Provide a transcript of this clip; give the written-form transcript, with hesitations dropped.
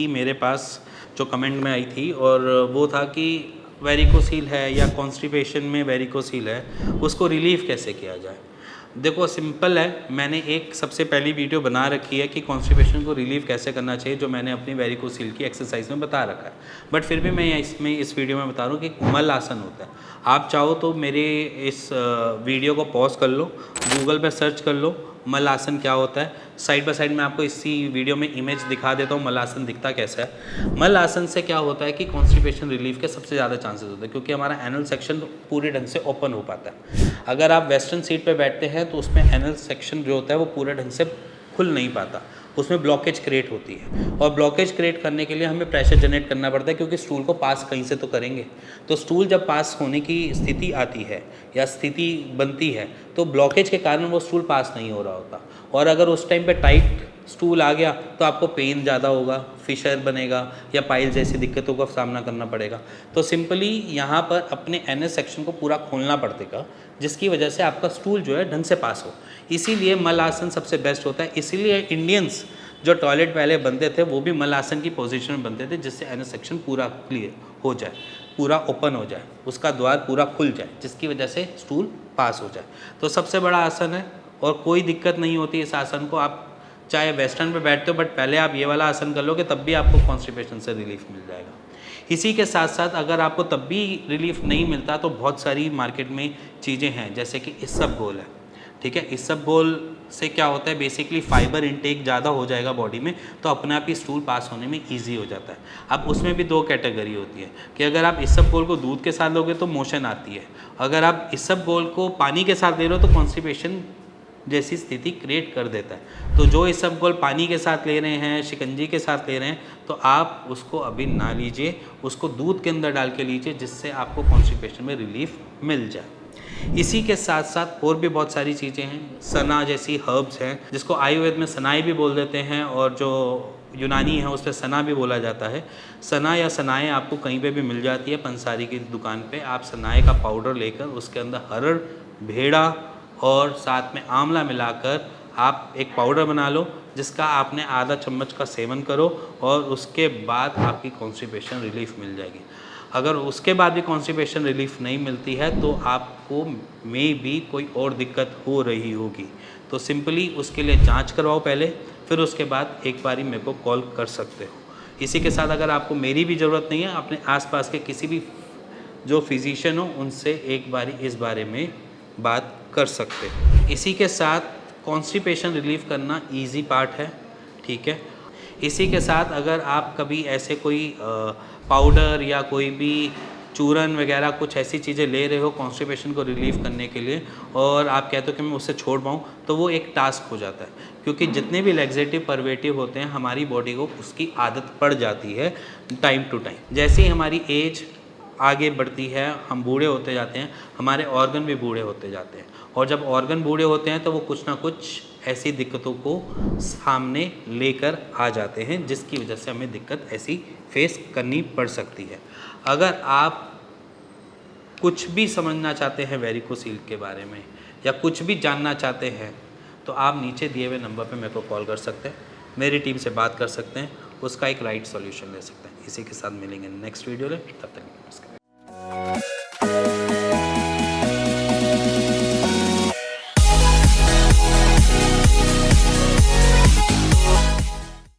मेरे पास जो कमेंट में आई थी और वो था कि वेरिकोसील है या कॉन्स्टिपेशन में वेरिकोसील है, उसको रिलीव कैसे किया जाए। देखो सिंपल है, मैंने एक सबसे पहली वीडियो बना रखी है कि कॉन्स्टिपेशन को रिलीव कैसे करना चाहिए, जो मैंने अपनी वेरिकोसील की एक्सरसाइज में बता रखा है। बट फिर भी मैं इसमें इस वीडियो में बता रहा हूँ कि मल आसन होता है। आप चाहो तो मेरे इस वीडियो को पॉज कर लो, गूगल पे सर्च कर लो मल आसन क्या होता है। साइड बाय साइड मैं आपको इसी वीडियो में इमेज दिखा देता हूँ मल आसन दिखता कैसा है। मल आसन से क्या होता है कि कॉन्स्टिपेशन रिलीफ के सबसे ज़्यादा चांसेस होते हैं, क्योंकि हमारा एनल सेक्शन पूरे ढंग से ओपन हो पाता है। अगर आप वेस्टर्न सीट पे बैठते हैं तो उसमें एनल सेक्शन जो होता है वो पूरे ढंग से खुल नहीं पाता, उसमें ब्लॉकेज क्रिएट होती है। और ब्लॉकेज क्रिएट करने के लिए हमें प्रेशर जनरेट करना पड़ता है, क्योंकि स्टूल को पास कहीं से तो करेंगे। तो स्टूल जब पास होने की स्थिति आती है या स्थिति बनती है तो ब्लॉकेज के कारण वो स्टूल पास नहीं हो रहा होता। और अगर उस टाइम पे टाइट स्टूल आ गया तो आपको पेन ज़्यादा होगा, फिशर बनेगा या पाइल जैसी दिक्कतों का सामना करना पड़ेगा। तो सिंपली यहाँ पर अपने एनएस सेक्शन को पूरा खोलना पड़ेगा, जिसकी वजह से आपका स्टूल जो है ढंग से पास हो। इसीलिए मल आसन सबसे बेस्ट होता है। इसीलिए इंडियंस जो टॉयलेट पहले बनते थे वो भी मल आसन की पोजीशन में बनते थे, जिससे एनएस सेक्शन पूरा क्लियर हो जाए, पूरा ओपन हो जाए, उसका द्वार पूरा खुल जाए, जिसकी वजह से स्टूल पास हो जाए। तो सबसे बड़ा आसन है और कोई दिक्कत नहीं होती इस आसन को। आप चाहे वेस्टर्न पे बैठते हो बट पहले आप ये वाला आसन कर लोगे तब भी आपको कॉन्स्टिपेशन से रिलीफ मिल जाएगा। इसी के साथ साथ अगर आपको तब भी रिलीफ नहीं मिलता तो बहुत सारी मार्केट में चीज़ें हैं, जैसे कि इसबगोल है। ठीक है, इसबगोल से क्या होता है, बेसिकली फाइबर इनटेक ज़्यादा हो जाएगा बॉडी में, तो अपने आप ही स्टूल पास होने में ईजी हो जाता है। अब उसमें भी दो कैटेगरी होती है कि अगर आप इसबगोल को दूध के साथ लोगे तो मोशन आती है, अगर आप इसबगोल को पानी के साथ ले रहे हो तो कॉन्स्टिपेशन जैसी स्थिति क्रिएट कर देता है। तो जो इसबगोल पानी के साथ ले रहे हैं, शिकंजी के साथ ले रहे हैं, तो आप उसको अभी ना लीजिए, उसको दूध के अंदर डाल के लीजिए, जिससे आपको कॉन्स्टिपेशन में रिलीफ मिल जाए। इसी के साथ साथ और भी बहुत सारी चीज़ें हैं, सना जैसी हर्ब्स हैं, जिसको आयुर्वेद में सनाई भी बोल देते हैं और जो यूनानी है उस पर सना भी बोला जाता है। सना या सनाएँ आपको कहीं पे भी मिल जाती है, पंसारी की दुकान पे। आप सनाए का पाउडर लेकर उसके अंदर हरड़, भेड़ा और साथ में आंवला मिलाकर आप एक पाउडर बना लो, जिसका आपने आधा चम्मच का सेवन करो और उसके बाद आपकी कॉन्स्टिपेशन रिलीफ मिल जाएगी। अगर उसके बाद भी कॉन्स्टिपेशन रिलीफ नहीं मिलती है तो आपको में भी कोई और दिक्कत हो रही होगी। तो सिंपली उसके लिए जांच करवाओ पहले, फिर उसके बाद एक बारी मेरे को कॉल कर सकते हो। इसी के साथ अगर आपको मेरी भी ज़रूरत नहीं है, अपने आसपास के किसी भी जो फिजिशियन हो उनसे एक बारी इस बारे में बात कर सकते हो। इसी के साथ कॉन्स्टिपेशन रिलीव करना इजी पार्ट है, ठीक है। इसी के साथ अगर आप कभी ऐसे कोई पाउडर या कोई भी चूरन वगैरह कुछ ऐसी चीज़ें ले रहे हो कॉन्स्टिपेशन को रिलीव करने के लिए और आप कहते हो कि मैं उससे छोड़ पाऊँ, तो वो एक टास्क हो जाता है, क्योंकि जितने भी लैक्सेटिव परवेटिव होते हैं हमारी बॉडी को उसकी आदत पड़ जाती है टाइम टू टाइम। जैसे ही हमारी एज आगे बढ़ती है, हम बूढ़े होते जाते हैं, हमारे ऑर्गन भी बूढ़े होते जाते हैं, और जब ऑर्गन बूढ़े होते हैं तो वो कुछ ना कुछ ऐसी दिक्कतों को सामने लेकर आ जाते हैं, जिसकी वजह से हमें दिक्कत ऐसी फेस करनी पड़ सकती है। अगर आप कुछ भी समझना चाहते हैं वेरिकोसील के बारे में या कुछ भी जानना चाहते हैं तो आप नीचे दिए हुए नंबर पे मेरे को कॉल कर सकते हैं, मेरी टीम से बात कर सकते हैं, उसका एक राइट सॉल्यूशन ले सकते हैं। इसी के साथ मिलेंगे नेक्स्ट वीडियो में, तब तक नमस्कार।